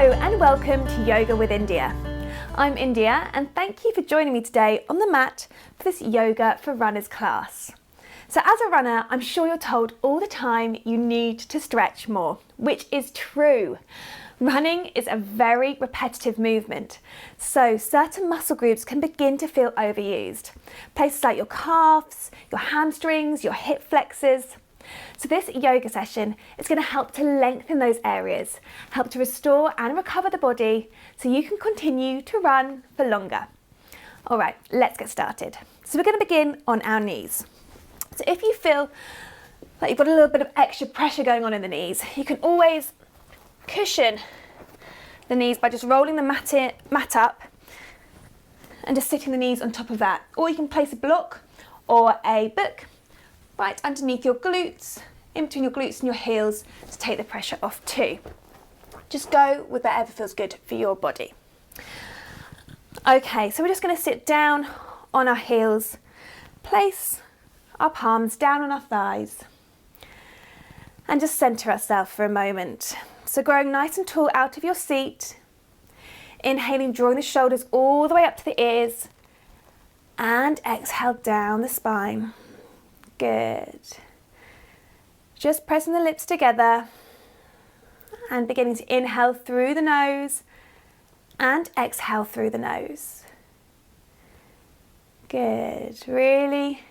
Hello and welcome to Yoga with India. I'm India and thank you for joining me today on the mat for this Yoga for Runners class. So as a runner, I'm sure you're told all the time you need to stretch more, which is true. Running is a very repetitive movement, so certain muscle groups can begin to feel overused. Places like your calves, your hamstrings, your hip flexors. So this yoga session is going to help to lengthen those areas, help to restore and recover the body so you can continue to run for longer. All right, let's get started. So we're going to begin on our knees. So if you feel like you've got a little bit of extra pressure going on in the knees, you can always cushion the knees by just rolling the mat up and just sitting the knees on top of that. Or you can place a block or a book right underneath your glutes, in between your glutes and your heels to take the pressure off too. Just go with whatever feels good for your body. Okay, so we're just going to sit down on our heels, place our palms down on our thighs and just center ourselves for a moment. So growing nice and tall out of your seat, inhaling, drawing the shoulders all the way up to the ears and exhale down the spine. Good. Just pressing the lips together and beginning to inhale through the nose and exhale through the nose. Good. Really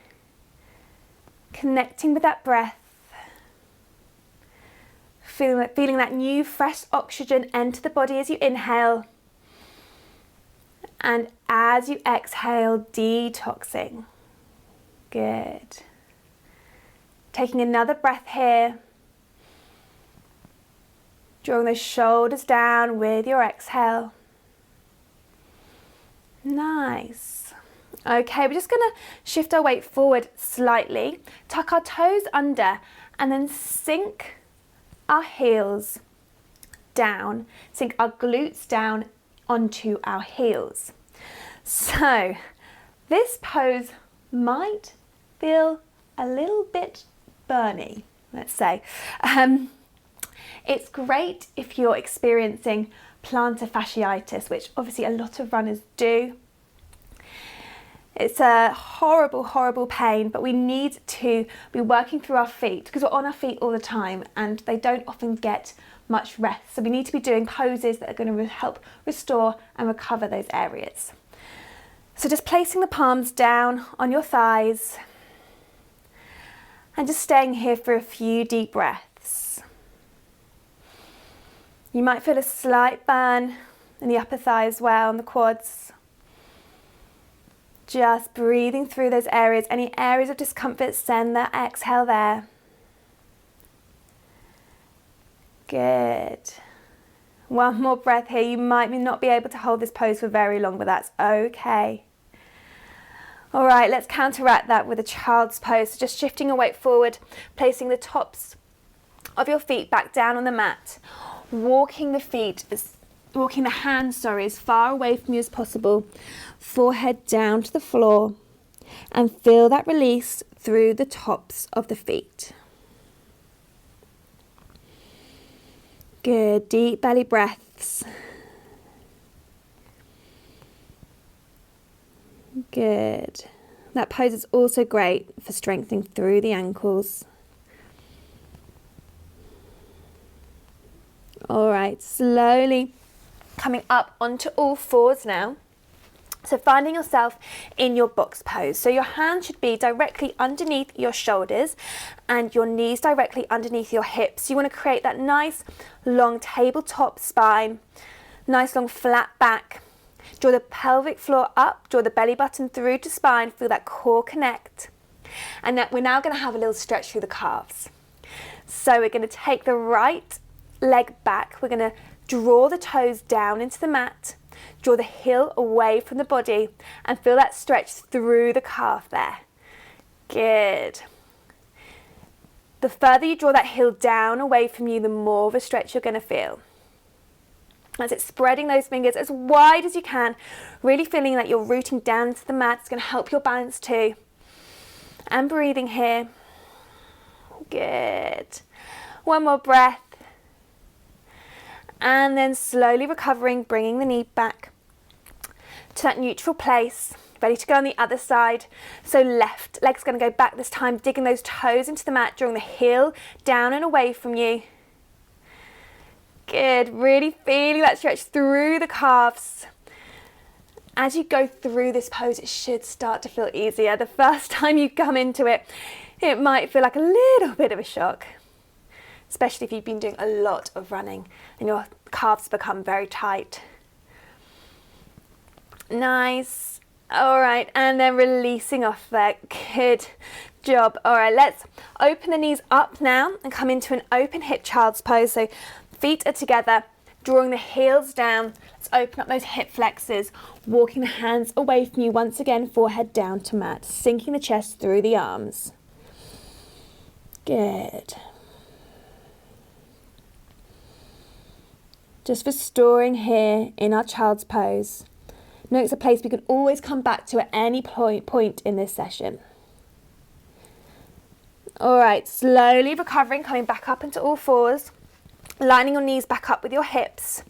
connecting with that breath. Feeling that new fresh oxygen enter the body as you inhale. And as you exhale, detoxing. Good. Taking another breath here. Drawing those shoulders down with your exhale. Nice. Okay, we're just going to shift our weight forward slightly. Tuck our toes under and then sink our heels down. Sink our glutes down onto our heels. So this pose might feel a little bit burny, let's say. It's great if you're experiencing plantar fasciitis, which obviously a lot of runners do. It's a horrible, horrible pain, but we need to be working through our feet because we're on our feet all the time and they don't often get much rest. So we need to be doing poses that are going to help restore and recover those areas. So just placing the palms down on your thighs and just staying here for a few deep breaths. You might feel a slight burn in the upper thigh as well, on the quads. Just breathing through those areas. Any areas of discomfort, send that exhale there. Good. One more breath here. You might not be able to hold this pose for very long, but that's okay. All right, let's counteract that with a child's pose. So just shifting your weight forward, placing the tops of your feet back down on the mat, walking the hands as far away from you as possible, forehead down to the floor, and feel that release through the tops of the feet. Good, deep belly breaths. Good. That pose is also great for strengthening through the ankles. All right, slowly coming up onto all fours now. So finding yourself in your box pose. So your hands should be directly underneath your shoulders and your knees directly underneath your hips. You want to create that nice long tabletop spine, nice long flat back. Draw the pelvic floor up, draw the belly button through to spine, feel that core connect. And we're now going to have a little stretch through the calves. So we're going to take the right leg back. We're going to draw the toes down into the mat, draw the heel away from the body and feel that stretch through the calf there. Good. The further you draw that heel down away from you, the more of a stretch you're going to feel. As it's spreading those fingers as wide as you can, really feeling that you're rooting down into the mat. It's going to help your balance too. And breathing here. Good. One more breath. And then slowly recovering, bringing the knee back to that neutral place. Ready to go on the other side. So left leg's going to go back this time, digging those toes into the mat, drawing the heel down and away from you. Good, really feeling that stretch through the calves. As you go through this pose, it should start to feel easier. The first time you come into it, it might feel like a little bit of a shock, especially if you've been doing a lot of running and your calves become very tight. Nice. All right, and then releasing off there. Good job. All right, let's open the knees up now and come into an open hip child's pose. So feet are together, drawing the heels down. Let's open up those hip flexors, walking the hands away from you once again, forehead down to mat, sinking the chest through the arms. Good. Just restoring here in our child's pose. Know it's a place we can always come back to at any point in this session. All right, slowly recovering, coming back up into all fours, lining your knees back up with your hips.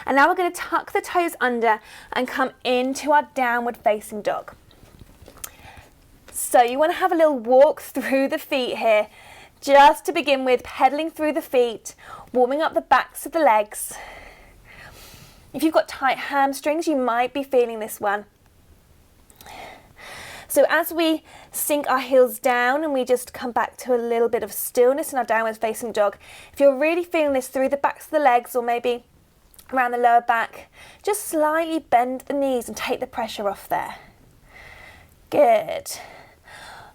And now we're going to tuck the toes under and come into our downward facing dog. So you want to have a little walk through the feet here, just to begin with, pedaling through the feet, warming up the backs of the legs. If you've got tight hamstrings, you might be feeling this one. So as we sink our heels down and we just come back to a little bit of stillness in our downward facing dog, if you're really feeling this through the backs of the legs or maybe around the lower back, just slightly bend the knees and take the pressure off there. Good.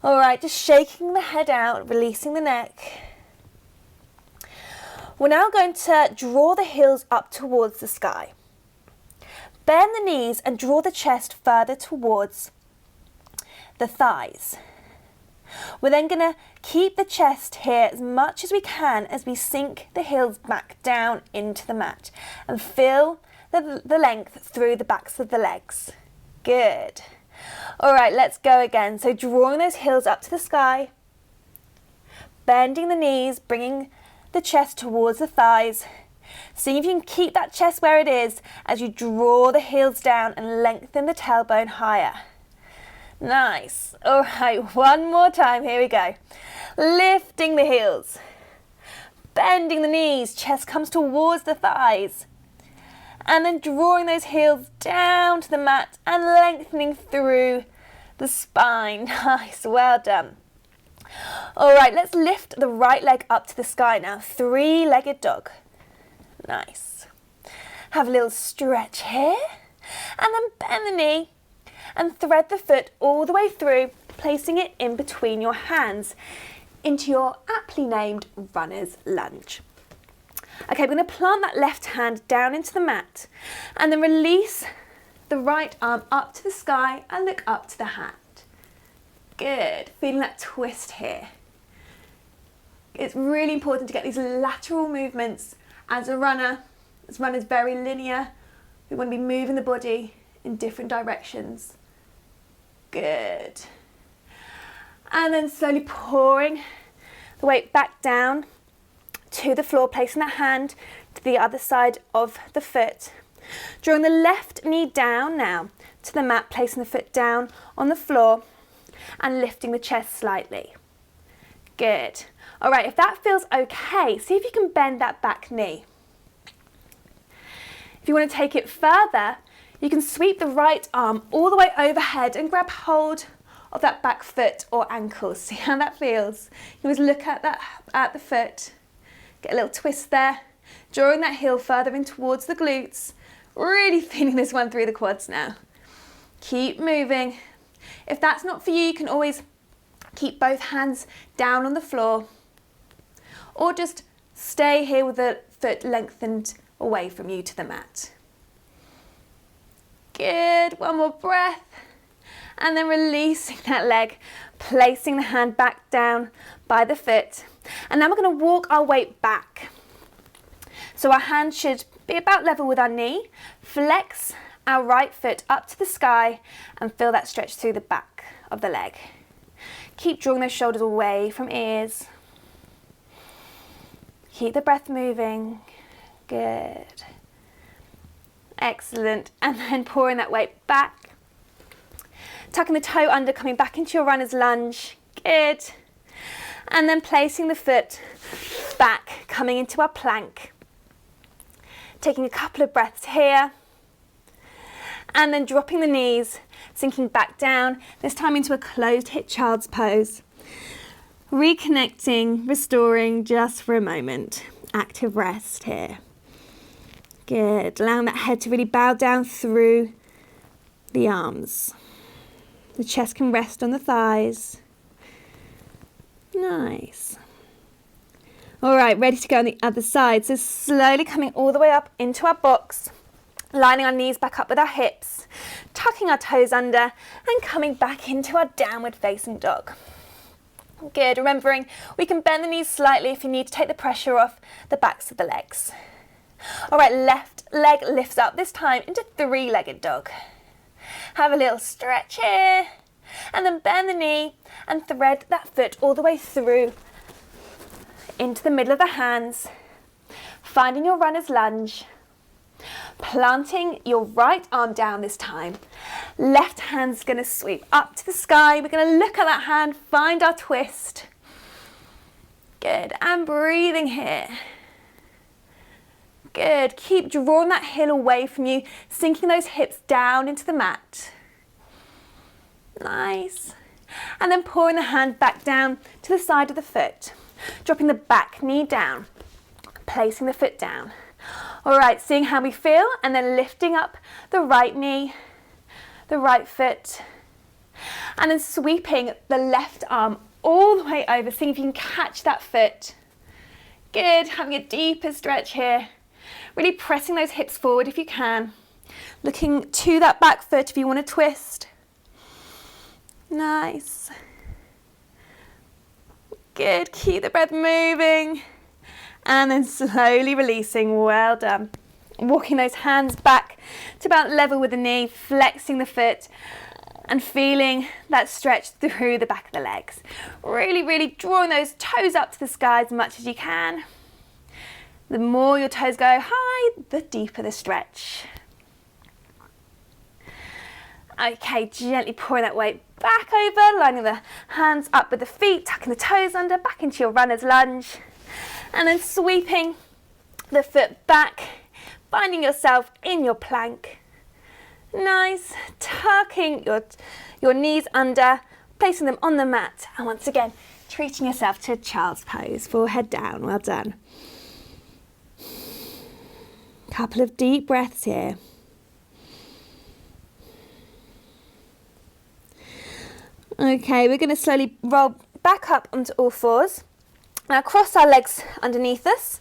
All right, just shaking the head out, releasing the neck. We're now going to draw the heels up towards the sky. Bend the knees and draw the chest further towards the thighs. We're then going to keep the chest here as much as we can as we sink the heels back down into the mat and feel the length through the backs of the legs. Good. All right, let's go again. So drawing those heels up to the sky, bending the knees, bringing the chest towards the thighs. See if you can keep that chest where it is as you draw the heels down and lengthen the tailbone higher. Nice. All right, one more time. Here we go. Lifting the heels, bending the knees, chest comes towards the thighs. And then drawing those heels down to the mat and lengthening through the spine. Nice, well done. All right, let's lift the right leg up to the sky now. Three-legged dog. Nice. Have a little stretch here. And then bend the knee and thread the foot all the way through, placing it in between your hands into your aptly named runner's lunge. Okay, we're going to plant that left hand down into the mat and then release the right arm up to the sky and look up to the hand. Good. Feeling that twist here. It's really important to get these lateral movements as a runner. As runners very linear. We want to be moving the body in different directions. Good. And then slowly pouring the weight back down to the floor, placing that hand to the other side of the foot. Drawing the left knee down now to the mat, placing the foot down on the floor and lifting the chest slightly. Good. All right, if that feels okay, see if you can bend that back knee. If you want to take it further, you can sweep the right arm all the way overhead and grab hold of that back foot or ankle. See how that feels? You always look at the foot, get a little twist there, drawing that heel further in towards the glutes. Really feeling this one through the quads now. Keep moving. If that's not for you, you can always keep both hands down on the floor or just stay here with the foot lengthened away from you to the mat. Good, one more breath. And then releasing that leg, placing the hand back down by the foot. And now we're going to walk our weight back. So our hand should be about level with our knee. Flex our right foot up to the sky and feel that stretch through the back of the leg. Keep drawing those shoulders away from ears. Keep the breath moving. Good. Excellent. And then pouring that weight back. Tucking the toe under, coming back into your runner's lunge. Good. And then placing the foot back, coming into our plank. Taking a couple of breaths here. And then dropping the knees, sinking back down, this time into a closed hip child's pose. Reconnecting, restoring just for a moment. Active rest here. Good. Allowing that head to really bow down through the arms. The chest can rest on the thighs. Nice. All right, ready to go on the other side. So slowly coming all the way up into our box, lining our knees back up with our hips, tucking our toes under and coming back into our downward facing dog. Good, remembering we can bend the knees slightly if you need to take the pressure off the backs of the legs. All right, left leg lifts up, this time into three-legged dog. Have a little stretch here, and then bend the knee and thread that foot all the way through into the middle of the hands, finding your runner's lunge, planting your right arm down this time. Left hand's going to sweep up to the sky. We're going to look at that hand, find our twist. Good, and breathing here. Good, keep drawing that heel away from you, sinking those hips down into the mat. Nice. And then pouring the hand back down to the side of the foot, dropping the back knee down, placing the foot down. All right, seeing how we feel, and then lifting up the right knee, the right foot, and then sweeping the left arm all the way over, seeing if you can catch that foot. Good, having a deeper stretch here. Really pressing those hips forward if you can. Looking to that back foot if you want to twist. Nice. Good, keep the breath moving. And then slowly releasing, well done. Walking those hands back to about level with the knee, flexing the foot and feeling that stretch through the back of the legs. Really, really drawing those toes up to the sky as much as you can. The more your toes go high, the deeper the stretch. Okay, gently pouring that weight back over, lining the hands up with the feet, tucking the toes under, back into your runner's lunge. And then sweeping the foot back, finding yourself in your plank. Nice, tucking your knees under, placing them on the mat. And once again, treating yourself to a child's pose, forehead down, well done. Couple of deep breaths here. Okay, we're going to slowly roll back up onto all fours. Now cross our legs underneath us,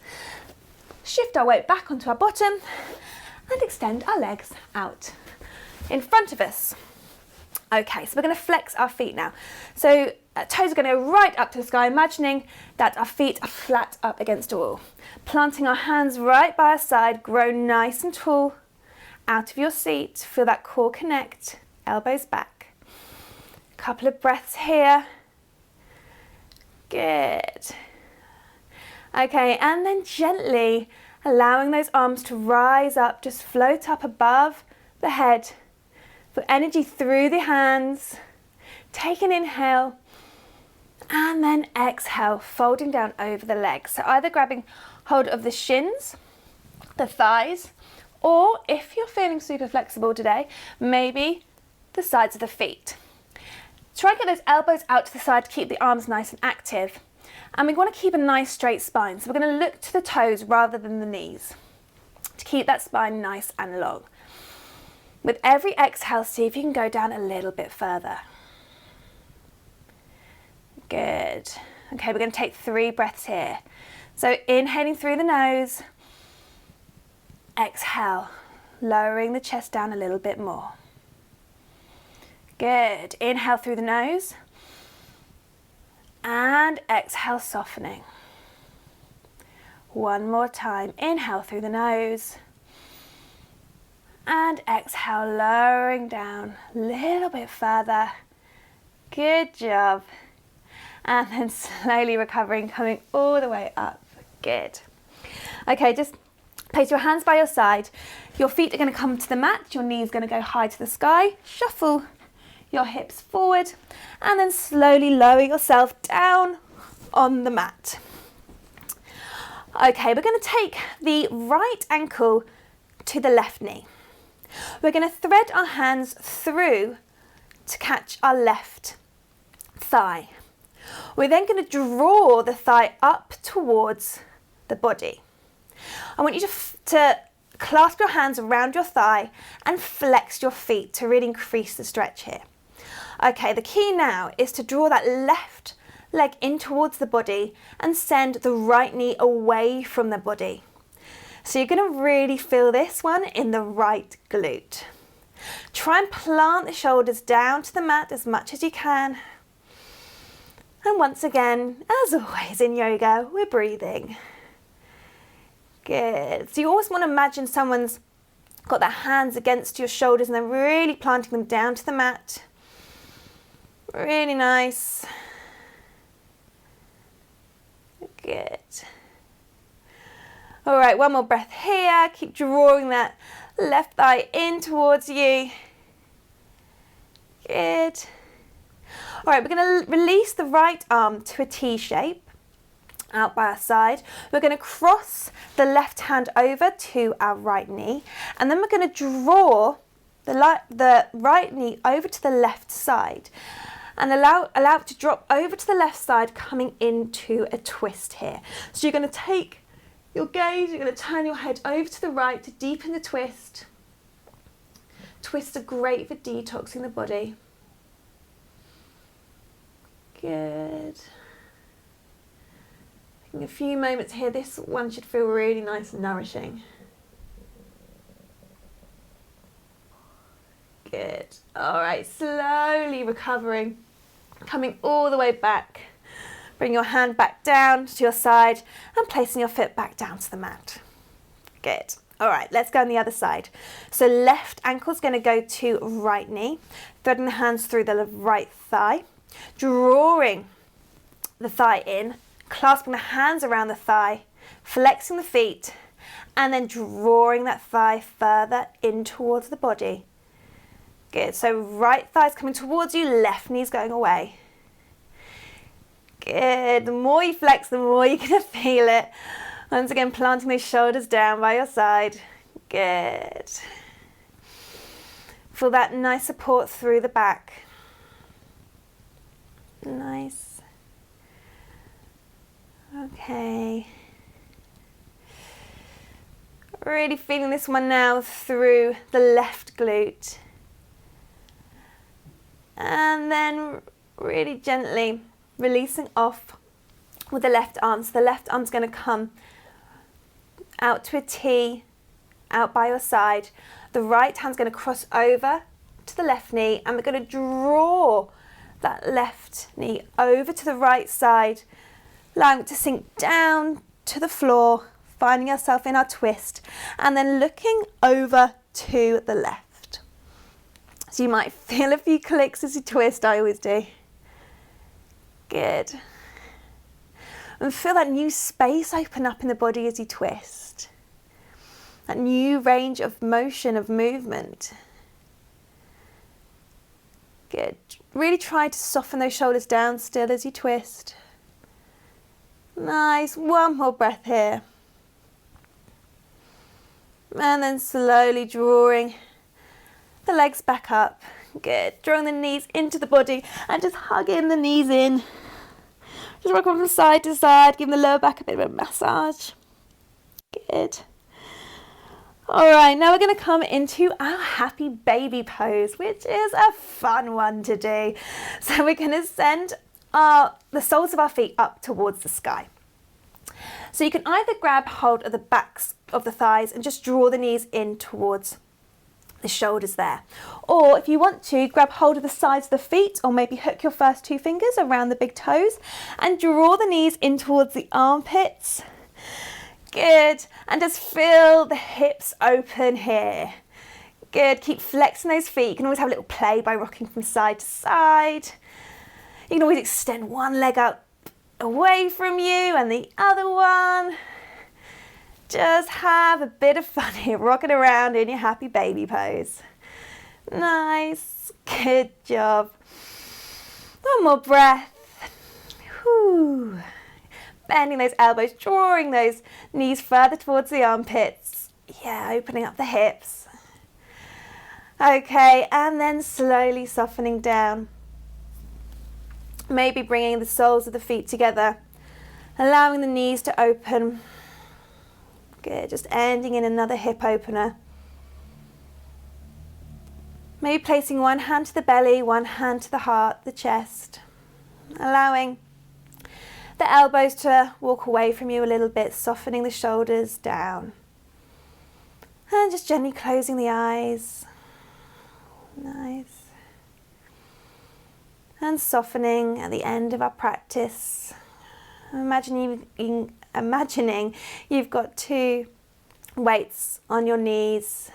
shift our weight back onto our bottom and extend our legs out in front of us. Okay, so we're going to flex our feet now. So toes are going to go right up to the sky, imagining that our feet are flat up against a wall. Planting our hands right by our side, grow nice and tall out of your seat. Feel that core connect, elbows back. Couple of breaths here. Good. Okay, and then gently allowing those arms to rise up, just float up above the head. Feel energy through the hands. Take an inhale and then exhale, folding down over the legs. So either grabbing hold of the shins, the thighs, or if you're feeling super flexible today, maybe the sides of the feet. Try and get those elbows out to the side to keep the arms nice and active. And we want to keep a nice straight spine. So we're going to look to the toes rather than the knees to keep that spine nice and long. With every exhale, see if you can go down a little bit further. Good. Okay, we're going to take 3 breaths here. So inhaling through the nose, exhale, lowering the chest down a little bit more. Good. Inhale through the nose and exhale, softening. One more time. Inhale through the nose and exhale, lowering down a little bit further. Good job. And then slowly recovering, coming all the way up. Good. Okay, just Place your hands by your side. Your feet are going to come to the mat. Your knees are going to go high to the sky. Shuffle your hips forward and then slowly lower yourself down on the mat. Okay, we're going to take the right ankle to the left knee. We're going to thread our hands through to catch our left thigh. We're then going to draw the thigh up towards the body. I want you to clasp your hands around your thigh and flex your feet to really increase the stretch here. Okay, the key now is to draw that left leg in towards the body and send the right knee away from the body. So you're going to really feel this one in the right glute. Try and plant the shoulders down to the mat as much as you can. And once again, as always in yoga, we're breathing. Good. So you always want to imagine someone's got their hands against your shoulders and they're really planting them down to the mat. Really nice. Good. All right, one more breath here. Keep drawing that left thigh in towards you. Good. All right, we're going to release the right arm to a T shape out by our side. We're going to cross the left hand over to our right knee, and then we're going to draw the right knee over to the left side and allow it to drop over to the left side, coming into a twist here. So you're going to take your gaze, you're going to turn your head over to the right to deepen the twist. Twists are great for detoxing the body. Good. Taking a few moments here. This one should feel really nice and nourishing. Good. All right, slowly recovering, coming all the way back. Bring your hand back down to your side and placing your foot back down to the mat. Good. All right, let's go on the other side. So left ankle's going to go to right knee, threading the hands through the right thigh, drawing the thigh in, clasping the hands around the thigh, flexing the feet, and then drawing that thigh further in towards the body. Good. So right thigh's coming towards you, left knee's going away. Good. The more you flex, the more you're going to feel it. Once again, planting those shoulders down by your side. Good. Feel that nice support through the back. Nice. Okay. Really feeling this one now through the left glute. And then really gently releasing off with the left arm. So the left arm's going to come out to a T, out by your side. The right hand's going to cross over to the left knee, and we're going to draw that left knee over to the right side, allowing it to sink down to the floor, finding yourself in our twist, and then looking over to the left. So you might feel a few clicks as you twist, I always do. Good. And feel that new space open up in the body as you twist. That new range of motion, of movement. Good. Really try to soften those shoulders down still as you twist. Nice. One more breath here. And then slowly drawing the legs back up. Good. Drawing the knees into the body and just hugging the knees in. Just rock them from side to side, giving the lower back a bit of a massage. Good. All right, now we're going to come into our happy baby pose, which is a fun one to do. So we're going to send the soles of our feet up towards the sky. So you can either grab hold of the backs of the thighs and just draw the knees in towards the shoulders there. Or if you want to, grab hold of the sides of the feet, or maybe hook your first two fingers around the big toes and draw the knees in towards the armpits. Good. And just feel the hips open here. Good. Keep flexing those feet. You can always have a little play by rocking from side to side. You can always extend one leg out away from you and the other one. Just have a bit of fun here, rocking around in your happy baby pose. Nice, good job. One more breath. Whew. Bending those elbows, drawing those knees further towards the armpits. Yeah, opening up the hips. Okay, and then slowly softening down. Maybe bringing the soles of the feet together, allowing the knees to open. Good, just ending in another hip opener. Maybe placing one hand to the belly, one hand to the heart, the chest. Allowing the elbows to walk away from you a little bit, softening the shoulders down. And just gently closing the eyes. Nice. And softening at the end of our practice. Imagining you've got two weights on your knees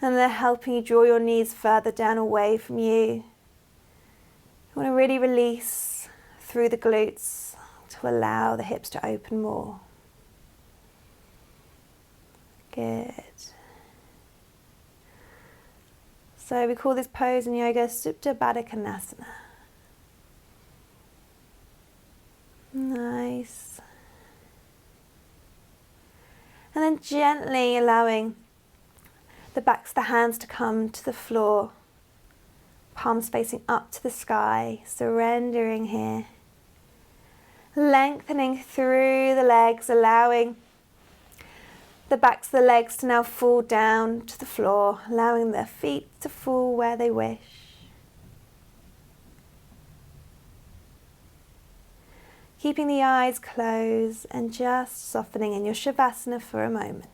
and they're helping you draw your knees further down away from you. You want to really release through the glutes to allow the hips to open more. Good. So we call this pose in yoga Supta Baddha Konasana. Nice. And then gently allowing the backs of the hands to come to the floor. Palms facing up to the sky, surrendering here. Lengthening through the legs, allowing the backs of the legs to now fall down to the floor, allowing their feet to fall where they wish. Keeping the eyes closed and just softening in your Savasana for a moment.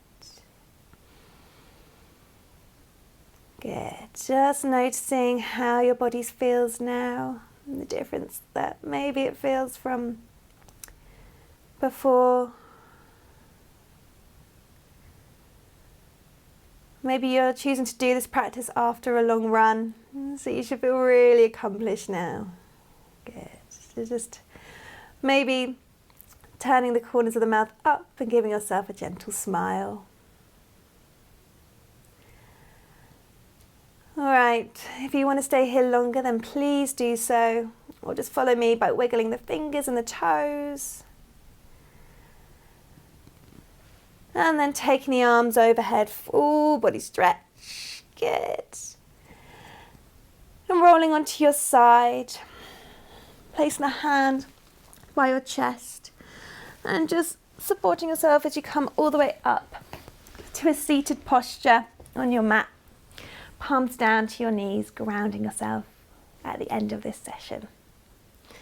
Good. Just noticing how your body feels now, and the difference that maybe it feels from before. Maybe you're choosing to do this practice after a long run, so you should feel really accomplished now. Good. So just maybe turning the corners of the mouth up and giving yourself a gentle smile. All right, if you want to stay here longer, then please do so, or just follow me by wiggling the fingers and the toes. And then taking the arms overhead, full body stretch. Good. And rolling onto your side, placing a hand by your chest and just supporting yourself as you come all the way up to a seated posture on your mat. Palms down to your knees, grounding yourself at the end of this session. All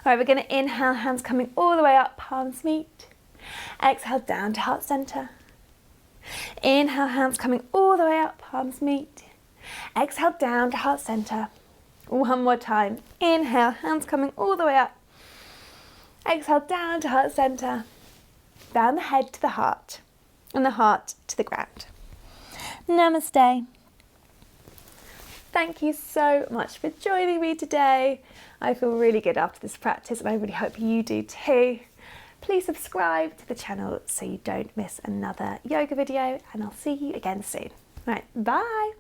right, we're going to inhale, hands coming all the way up, palms meet. Exhale down to heart center. Inhale, hands coming all the way up, palms meet. Exhale down to heart center. One more time. Inhale, hands coming all the way up. Exhale down to heart center. Down the head to the heart and the heart to the ground. Namaste. Thank you so much for joining me today. I feel really good after this practice and I really hope you do too. Please subscribe to the channel so you don't miss another yoga video and I'll see you again soon. Right, bye.